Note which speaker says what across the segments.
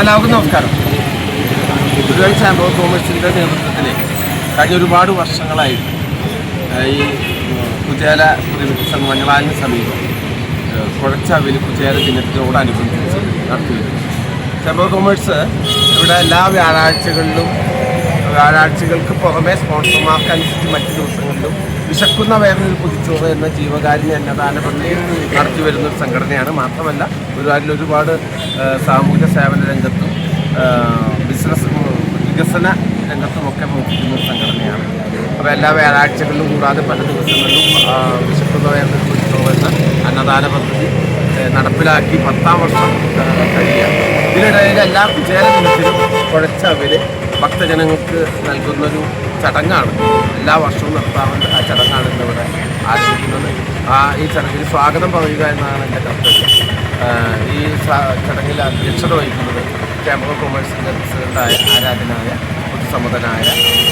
Speaker 1: എല്ലാവർക്കും നമസ്കാരം. Guruvayur chamber of കോമേഴ്സിൻ്റെ നേതൃത്വത്തിൽ കഴിഞ്ഞ ഒരുപാട് വർഷങ്ങളായി ഈ കുചേല പ്രതിനിധി മഞ്ഞളാലിന് സമീപം കുഴച്ചവിൽ കുചേല ദിനത്തിനോടനുബന്ധിച്ച് നടത്തിവരുന്നു. ചാമ്പർ ഓഫ് കോമേഴ്സ് ഇവിടെ എല്ലാ വ്യാഴാഴ്ചകൾക്ക് പുറമെ സ്പോൺസർമാർക്കനുസരിച്ച് മറ്റ് ദിവസങ്ങളിലും വിശക്കുന്ന വേദനയിൽ കുതിച്ചോറ് എന്ന ജീവകാരുണ്യ അന്നദാന പദ്ധതി നടത്തി വരുന്നൊരു സംഘടനയാണ്. മാത്രമല്ല ഗുരുവായൂരിൽ ഒരുപാട് സാമൂഹിക സേവന രംഗത്തും ബിസിനസ് വികസന രംഗത്തുമൊക്കെ പ്രവർത്തിക്കുന്ന ഒരു സംഘടനയാണ്. അപ്പോൾ എല്ലാ വ്യാഴാഴ്ചകളിലും കൂടാതെ പല ദിവസങ്ങളിലും വിശക്കുന്ന വേദനയിൽ കുതിച്ചോറ് എന്ന അന്നദാന പദ്ധതി നടപ്പിലാക്കി 10ാം വർഷം കഴിയുകയാണ്. ഇതിനിടയിൽ എല്ലാ കുചേല ദിനത്തിലും കുഴച്ചവിൽ ഭക്തജനങ്ങൾക്ക് നൽകുന്നൊരു ചടങ്ങാണ്. എല്ലാ വർഷവും നടത്താറുണ്ട്. ആ ചടങ്ങാണ് ഇന്നിവിടെ ആരംഭിക്കുന്നത്. ഈ ചടങ്ങിൽ സ്വാഗതം പറയുക എന്നതാണ് എൻ്റെ കർത്തവ്യം. ഈ ചടങ്ങിൽ അധ്യക്ഷത വഹിക്കുന്നത് ചാമ്പർ ഓഫ് കോമേഴ്സിൻ്റെ പ്രസിഡൻ്റായ ആരാധനായ പൊതുസമ്മതനായ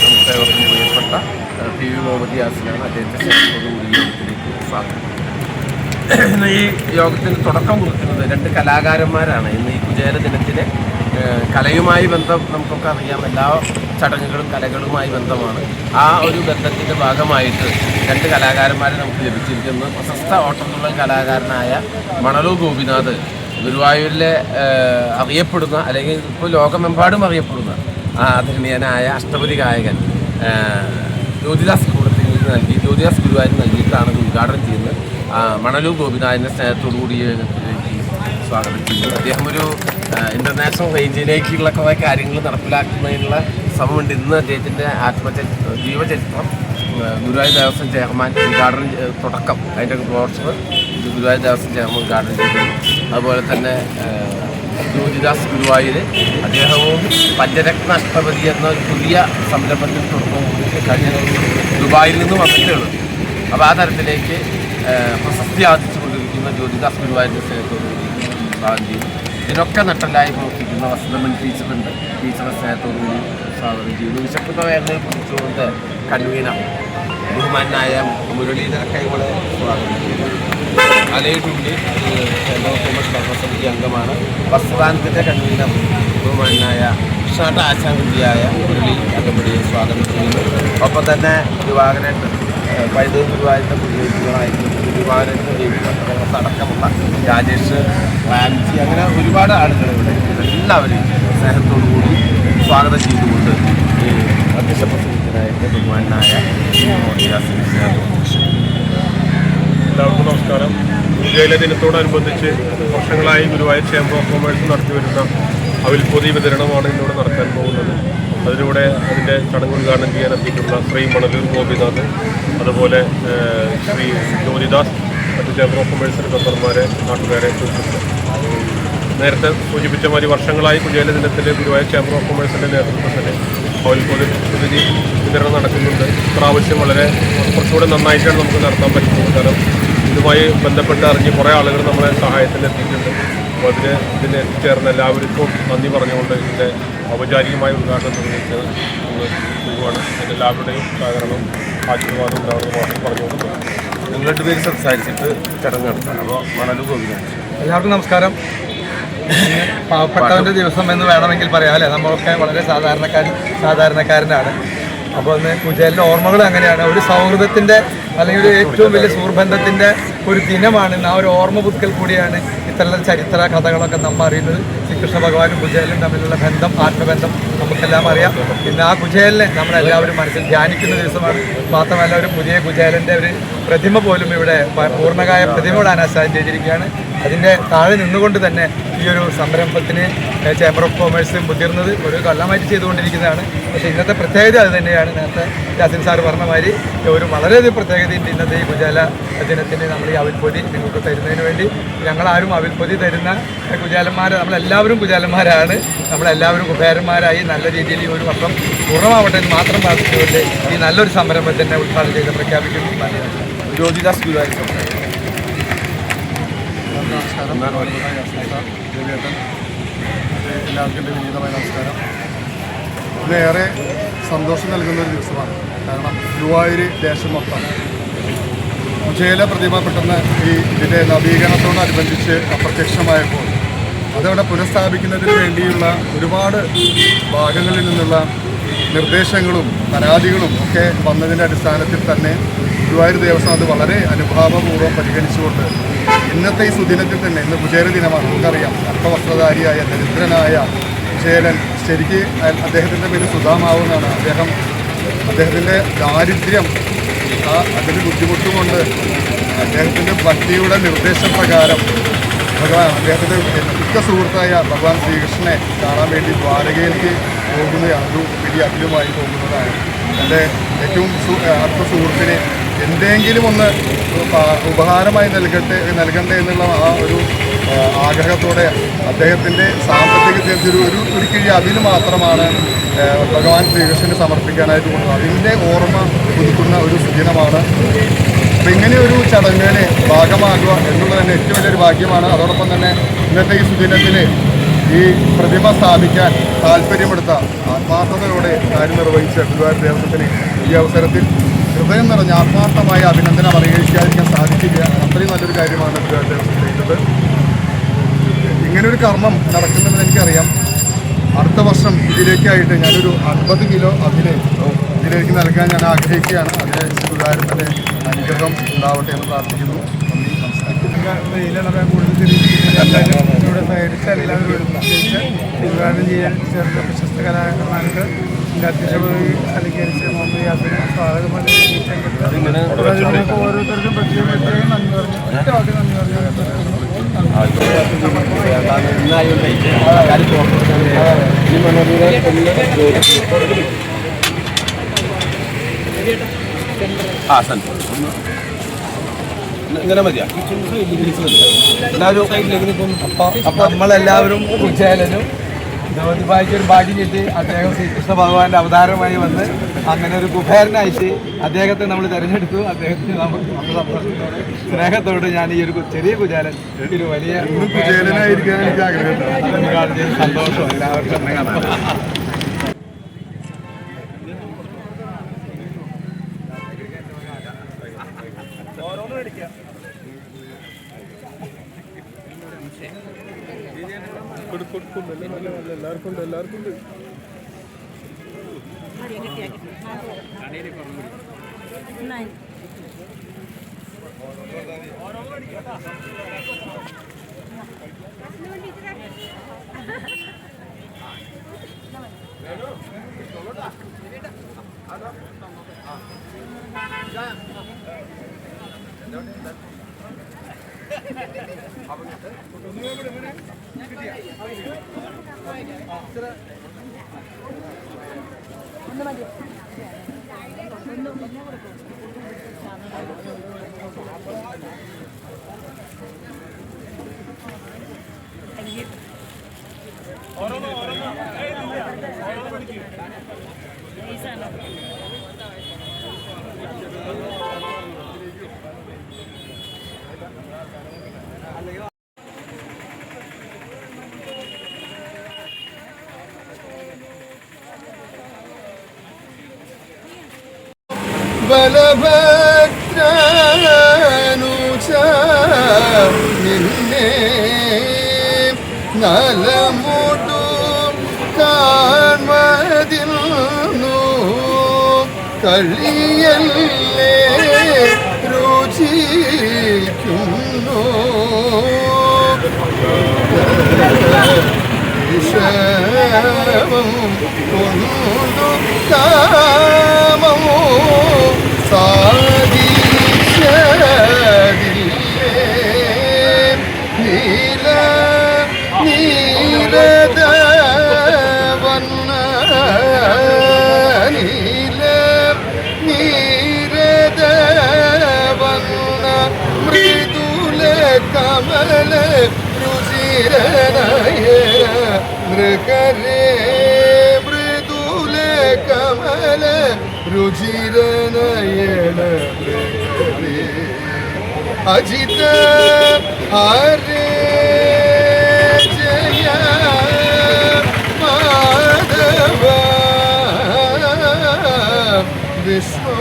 Speaker 1: നമുക്ക് പ്രിയപ്പെട്ട പി വി മുഹമ്മദ് യാസിനാണ്. അദ്ദേഹത്തെ സ്നേഹത്തോടുകൂടി യോഗത്തിലേക്ക് സ്വാഗതം. ഇന്ന് ഈ യോഗത്തിന് തുടക്കം കുറിക്കുന്നത് 2 കലാകാരന്മാരാണ്. ഇന്ന് ഈ കുചേല ദിനത്തിന് കലയുമായി ബന്ധം നമുക്കൊക്കെ അറിയാം. എല്ലാ ചടങ്ങുകളും കലകളുമായി ബന്ധമാണ്. ആ ഒരു ബന്ധത്തിൻ്റെ ഭാഗമായിട്ട് 2 കലാകാരന്മാരെ നമുക്ക് ലഭിച്ചിരിക്കുന്നു. പ്രശസ്ത ഓട്ടംതുള്ളൽ കലാകാരനായ മണലൂർ ഗോപിനാഥ്, ഗുരുവായൂരിലെ അറിയപ്പെടുന്ന അല്ലെങ്കിൽ ഇപ്പോൾ ലോകമെമ്പാടും അറിയപ്പെടുന്ന ആദരണീയനായ അഷ്ടപതി ഗായകൻ ജ്യോതിദാസ് ജ്യോതിദാസ് ഗുരുവായൂരിന് നൽകിയിട്ടാണ് ഉദ്ഘാടനം ചെയ്യുന്നത്. മണലൂർ ഗോപിനാഥിൻ്റെ സ്നേഹത്തോടുകൂടി സ്വാഗതം ചെയ്യുന്നു. അദ്ദേഹം ഒരു ഇൻ്റർനാഷണൽ റേഞ്ചിലേക്കുള്ള കുറേ കാര്യങ്ങൾ നടപ്പിലാക്കുന്നതിനുള്ള ശ്രമമുണ്ട്. ഇന്ന് അദ്ദേഹത്തിൻ്റെ ജീവചരിത്രം ഗുരുവായൂർ ദേവസ്വം ചെയർമാൻ ഉദ്ഘാടനം തുടക്കം അതിൻ്റെ പോസ്റ്റർ ഗുരുവായൂർ ദേവസ്വം ചെയർമാൻ ഉദ്ഘാടനം ചെയ്തു. അതുപോലെ തന്നെ ജ്യോതിദാസ് ഗുരുവായൂർ അദ്ദേഹവും പഞ്ചരത്ന അഷ്ടപതി എന്ന ഒരു പുതിയ സംരംഭത്തിന് തുടക്കം കൂടി കഴിഞ്ഞ ദുബായിൽ നിന്ന് വന്നിട്ടേ ഉള്ളൂ. അപ്പോൾ ആ തരത്തിലേക്ക് പ്രശസ്തി ആർജിച്ചുകൊണ്ടിരിക്കുന്ന ജ്യോതിദാസ് ഗുരുവായൂരിൻ്റെ സ്നേഹത്തോടുകൂടി സ്വാഗതം ചെയ്തു. ഇതിനൊക്കെ നട്ടലായി പ്രവർത്തിക്കുന്ന വസന്തമൻ ടീച്ചറുണ്ട്. ടീച്ചറുടെ സ്നേഹത്തോടുകൂടി സ്വാഗതം ചെയ്തു. വിശക്കുന്ന വേദനയിൽ കുറിച്ചുകൊണ്ട് കൺവീനർ ബഹുമാനായ മുരളീധര കൈകളെ സ്വാഗതം ചെയ്തു. അലയുള്ളി ചാമ്പർ ഓഫ് കോമേഴ്സ് ഭരണസമിതി അംഗമാണ്. വസ്ത്രാനത്തിൻ്റെ കൺവീനർ ബഹുമാനായ കൃഷ്ണാട്ട ആശാന്തിയായ മുരളി അകമ്പടിയെ സ്വാഗതം ചെയ്യുന്നു. ഒപ്പം തന്നെ ദിവാകരൻ പൈതൃക ഗുരുവായൂരിൻ്റെ പ്രതിനിധികളായിരുന്നു ദിവാകരൻ അടക്കമുള്ള രാജേഷ്, റാംജി, അങ്ങനെ ഒരുപാട് ആളുകൾ ഇവിടെ എല്ലാവരെയും സ്നേഹത്തോടുകൂടി സ്വാഗതം ചെയ്തുകൊണ്ട് ഈ അധ്യക്ഷ പ്രസംഗത്തിനായിട്ട് ബഹുമാനായ
Speaker 2: എല്ലാവർക്കും നമസ്കാരം. കുചേല ദിനത്തോടനുബന്ധിച്ച് വർഷങ്ങളായി ഗുരുവായൂർ ചാമ്പർ ഓഫ് കോമേഴ്സ് നടത്തിവരുന്ന അവിൽപ്പൊതി വിതരണമാണ് ഇന്നിവിടെ നടക്കാൻ പോകുന്നത്. അതിലൂടെ അതിൻ്റെ ചടങ്ങ് ഉദ്ഘാടനം ചെയ്യാൻ എത്തിയിട്ടുള്ള ശ്രീ മണലൂർ ഗോപിനാഥ്, അതുപോലെ ശ്രീ ജ്യോതിദാസ്, മറ്റ് ചാമ്പർ ഓഫ് കോമേഴ്സിൻ്റെ മെമ്പർമാരെ, നാട്ടുകാരെ കുറിച്ചിട്ട് നേരത്തെ സൂചിപ്പിച്ച മാതിരി വർഷങ്ങളായി കുചേല ദിനത്തിൽ ഗുരുവായൂർ ചാമ്പർ ഓഫ് കോമേഴ്സിൻ്റെ നേതൃത്വത്തിൽ അവിൽപ്പൊതി വിതരണം നടക്കുന്നുണ്ട്. ഇപ്രാവശ്യം വളരെ കുറച്ചുകൂടെ നന്നായിട്ടാണ് നമുക്ക് നടത്താൻ പറ്റുന്നത്. കാരണം ഇതുമായി ബന്ധപ്പെട്ട് അറിഞ്ഞ് കുറേ ആളുകൾ നമ്മളെ സഹായത്തിന് എത്തിയിട്ടുണ്ട്. അപ്പോൾ ഇതിന് എത്തിച്ചേർന്ന എല്ലാവർക്കും നന്ദി പറഞ്ഞുകൊണ്ട് ഇതിൻ്റെ ഔപചാരികമായ ഉദ്ഘാടനം നിർവഹിച്ചത് ചെയ്യുവാണ്. അതിൻ്റെ എല്ലാവരുടെയും സഹകരണവും ആശീർവാദവും ഉണ്ടാവുന്ന പറഞ്ഞുകൊണ്ട്
Speaker 1: നിങ്ങളുടെ പേര് സംസാരിച്ചിട്ട് ചടങ്ങ് നടത്താം. അപ്പോൾ മണലൂർ ഗോപിനാഥ്.
Speaker 3: എല്ലാവർക്കും നമസ്കാരം. പാവപ്പെട്ടവൻ്റെ ദിവസം എന്ന് വേണമെങ്കിൽ പറയാം അല്ലേ. നമ്മളൊക്കെ വളരെ സാധാരണക്കാരനാണ്. അപ്പോൾ ഇന്ന് കുചേലിൻ്റെ ഓർമ്മകൾ അങ്ങനെയാണ്. ഒരു സൗഹൃദത്തിൻ്റെ അല്ലെങ്കിൽ ഒരു ഏറ്റവും വലിയ സുഹൃബന്ധത്തിൻ്റെ ഒരു ദിനമാണ്. ആ ഒരു ഓർമ്മ പുതുക്കൽ കൂടിയാണ് ഇത്തരം ചരിത്ര കഥകളൊക്കെ നമ്മൾ അറിയുന്നത്. ശ്രീകൃഷ്ണ ഭഗവാനും കുചേലും തമ്മിലുള്ള ബന്ധം, ആത്മബന്ധം നമുക്കെല്ലാം അറിയാം. പിന്നെ ആ കുചേലിനെ നമ്മളെല്ലാവരും മനസ്സിൽ ധ്യാനിക്കുന്ന ദിവസമാണ്. മാത്രമല്ല ഒരു പുതിയ കുചേലൻ്റെ ഒരു പ്രതിമ പോലും ഇവിടെ പൂർണ്ണകായ പ്രതിമ ഇവിടെ അനാസ്ഥാനം ചെയ്തിരിക്കുകയാണ്. അതിൻ്റെ താഴെ നിന്നുകൊണ്ട് തന്നെ ഈ ഒരു സംരംഭത്തിന് ചാമ്പർ ഓഫ് കോമേഴ്സ് മുതിർന്നത് ഒരു കൊല്ലമായിട്ട് ചെയ്തുകൊണ്ടിരിക്കുന്നതാണ്. പക്ഷേ ഇന്നത്തെ പ്രത്യേകത അത് തന്നെയാണ്. നേരത്തെ യാസിൻ സാർ പറഞ്ഞ മാതിരി ഒരു വളരെയധികം പ്രത്യേകതയുണ്ട് ഇന്നത്തെ ഈ കുചേല ദിനത്തിന്. നമ്മൾ ഈ അവിൽപ്പൊതി നിങ്ങൾക്ക് തരുന്നതിന് വേണ്ടി ഞങ്ങളാരും അവിൽപ്പൊതി തരുന്ന കുചേലന്മാർ, നമ്മളെല്ലാവരും കുചേലന്മാരാണ്. നമ്മളെല്ലാവരും കുബേരന്മാരായി നല്ല രീതിയിൽ ഈ ഒരു വർഷം പൂർണ്ണമാവട്ടെ എന്ന് മാത്രം പ്രാർത്ഥിച്ചുകൊണ്ട് ഈ നല്ലൊരു സംരംഭത്തിനെ ഉദ്ഘാടനം ചെയ്ത് പ്രഖ്യാപിക്കുന്നു.
Speaker 1: ജ്യോതിദാസ് ഗുരുവായൂർ
Speaker 4: നമസ്കാരം. എല്ലാവർക്കും എൻ്റെ വിനീതമായ നമസ്കാരം. ഇതേറെ സന്തോഷം നൽകുന്നൊരു ദിവസമാണ്. കാരണം ഗുരുവായൂർ ദേശം മൊത്തം കുചേല പ്രതിമ പെട്ടെന്ന് ഇതിൻ്റെ നവീകരണത്തോടനുബന്ധിച്ച് അപ്രത്യക്ഷമായപ്പോൾ അതവിടെ പുനഃസ്ഥാപിക്കുന്നതിന് വേണ്ടിയുള്ള ഒരുപാട് ഭാഗങ്ങളിൽ നിന്നുള്ള നിർദ്ദേശങ്ങളും പരാതികളും ഒക്കെ വന്നതിൻ്റെ അടിസ്ഥാനത്തിൽ തന്നെ ഗുരുവായൂർ ദേവസ്വം അത് വളരെ അനുഭാവപൂർവ്വം പരിഗണിച്ചുകൊണ്ട് ഇന്നത്തെ ഈ സുദിനത്തിൽ തന്നെ ഇന്ന് കുചേല ദിനമാണ്. നമുക്കറിയാം, അർത്ഥവസ്ത്രധാരിയായ ദരിദ്രനായ കുചേലൻ, ശരിക്ക് അദ്ദേഹത്തിൻ്റെ പേര് സുധാമാവുന്നതാണ്. അദ്ദേഹത്തിൻ്റെ ദാരിദ്ര്യം അതിന് ബുദ്ധിമുട്ടുകൊണ്ട് അദ്ദേഹത്തിൻ്റെ ഭക്തിയുടെ നിർദ്ദേശപ്രകാരം അദ്ദേഹത്തിൻ്റെ ഉറ്റ സുഹൃത്തായ ഭഗവാൻ ശ്രീകൃഷ്ണനെ കാണാൻ വേണ്ടി ദ്വാരകയിലേക്ക് പോകുന്നതാണ്. ഒരു വലിയ അഖിലുമായി പോകുന്നതാണ്. എൻ്റെ ഏറ്റവും അടുത്ത സുഹൃത്തിനെ എന്തെങ്കിലും ഒന്ന് ഉപഹാരമായി നൽകണ്ടേ എന്നുള്ള ആ ഒരു ആഗ്രഹത്തോടെ അദ്ദേഹത്തിൻ്റെ സാമ്പത്തിക ഒരു കിഴി അതിന് മാത്രമാണ് ഭഗവാൻ ശ്രീകൃഷ്ണന് സമർപ്പിക്കാനായിട്ട് പോകുന്നത്. അതിൻ്റെ ഓർമ്മ പുതുക്കുന്ന ഒരു സുദിനമാണ്. അപ്പം ഇങ്ങനെ ഒരു ചടങ്ങിന് ഭാഗമാകുക എന്നുള്ളത് തന്നെ ഏറ്റവും വലിയൊരു ഭാഗ്യമാണ്. അതോടൊപ്പം തന്നെ ഇന്നത്തെ ഈ സുദിനത്തിൽ ഈ പ്രതിമ സ്ഥാപിക്കാൻ താല്പര്യമെടുത്ത ആത്മാർത്ഥതയോടെ കാര്യം നിർവഹിച്ച ഗുരുവായൂർ ദേവസ്വത്തിന് ഈ അവസരത്തിൽ ഹൃദയം നിറഞ്ഞ ആത്മാർത്ഥമായ അഭിനന്ദനം അറിയിക്കാതിരിക്കാൻ സാധിക്കില്ല. അത്രയും നല്ലൊരു കാര്യമാണ് ഗുരുവായൂർ ദേവസ്വം ചെയ്തത്. ഇങ്ങനൊരു കർമ്മം നടക്കുന്നതെന്ന് എനിക്കറിയാം. അടുത്ത വർഷം ഇതിലേക്കായിട്ട് ഞാനൊരു 50 കിലോ അഭിനയം ഇതിലേക്ക് നൽകാൻ ഞാൻ ആഗ്രഹിക്കുകയാണ്. അതിന് ഗുരുവായൂരത്തിൻ്റെ അനുഗ്രഹം ഉണ്ടാവട്ടെ എന്ന് പ്രാർത്ഥിക്കുന്നു. നന്ദി, നമസ്കാരം.
Speaker 3: വെയിലുള്ള കൂടുതൽ ഇവിടെ സഹകരിച്ച എല്ലാവരും പ്രത്യേകിച്ച് ഉദ്ഘാടനം ചെയ്യാൻ ചേർന്ന പ്രശസ്ത കലാകാരന്മാർക്ക് എൻ്റെ അധ്യക്ഷപദവി അലങ്കരിച്ച മുഹമ്മദ് യാസിന് സ്വാഗതം അറിയിച്ചെങ്കിൽ ഓരോരുത്തർക്കും പ്രത്യേകം നന്ദി പറഞ്ഞു. ഒറ്റവാക്കി നന്ദി പറഞ്ഞു.
Speaker 1: ഇങ്ങനെ മതിയാ
Speaker 3: അപ്പം നമ്മളെല്ലാവരും കുചേലനും ജ്യോതിബായിക്ക് ഒരു ഭാഗ്യം കിട്ടി. അദ്ദേഹം ശ്രീകൃഷ്ണ ഭഗവാന്റെ അവതാരമായി വന്ന് അങ്ങനെ ഒരു കുബേരനായിട്ട് അദ്ദേഹത്തെ നമ്മൾ തിരഞ്ഞെടുത്തു. അദ്ദേഹത്തിന് നമുക്ക് സ്നേഹത്തോട് ഞാൻ ഈ ഒരു ചെറിയ കുചേലൻ ഒരു വലിയ
Speaker 4: കുചേലനായിരിക്കാൻ എനിക്ക് ആഗ്രഹം.
Speaker 3: സന്തോഷം എല്ലാവർക്കും.
Speaker 2: എല്ലാവർക്കും
Speaker 4: ബലഭദ്രനുച നിന്നെ നലമുടു കാൺമതിന്നു കഴിയല്ലേ രുചിക്കുന്നു വിഷമം കൊണ്ടു കാമമോ സാധിച്ചതില്ലേ നീല നീരദ വന്ന നീല നീരദ വന്ന മൃദുല കമല രുചിരനയ മൃഗരേ മൃദുല കമല രുചിരനയന അജിത ഹരേ ജയ മാധവ വിഷ്ണു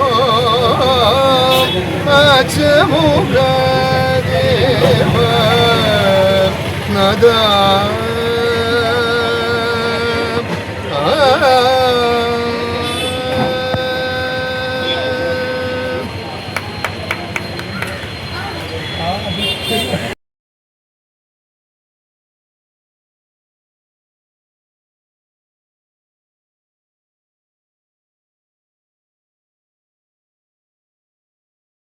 Speaker 4: അച്ഛമുഖ ദേവ നാദ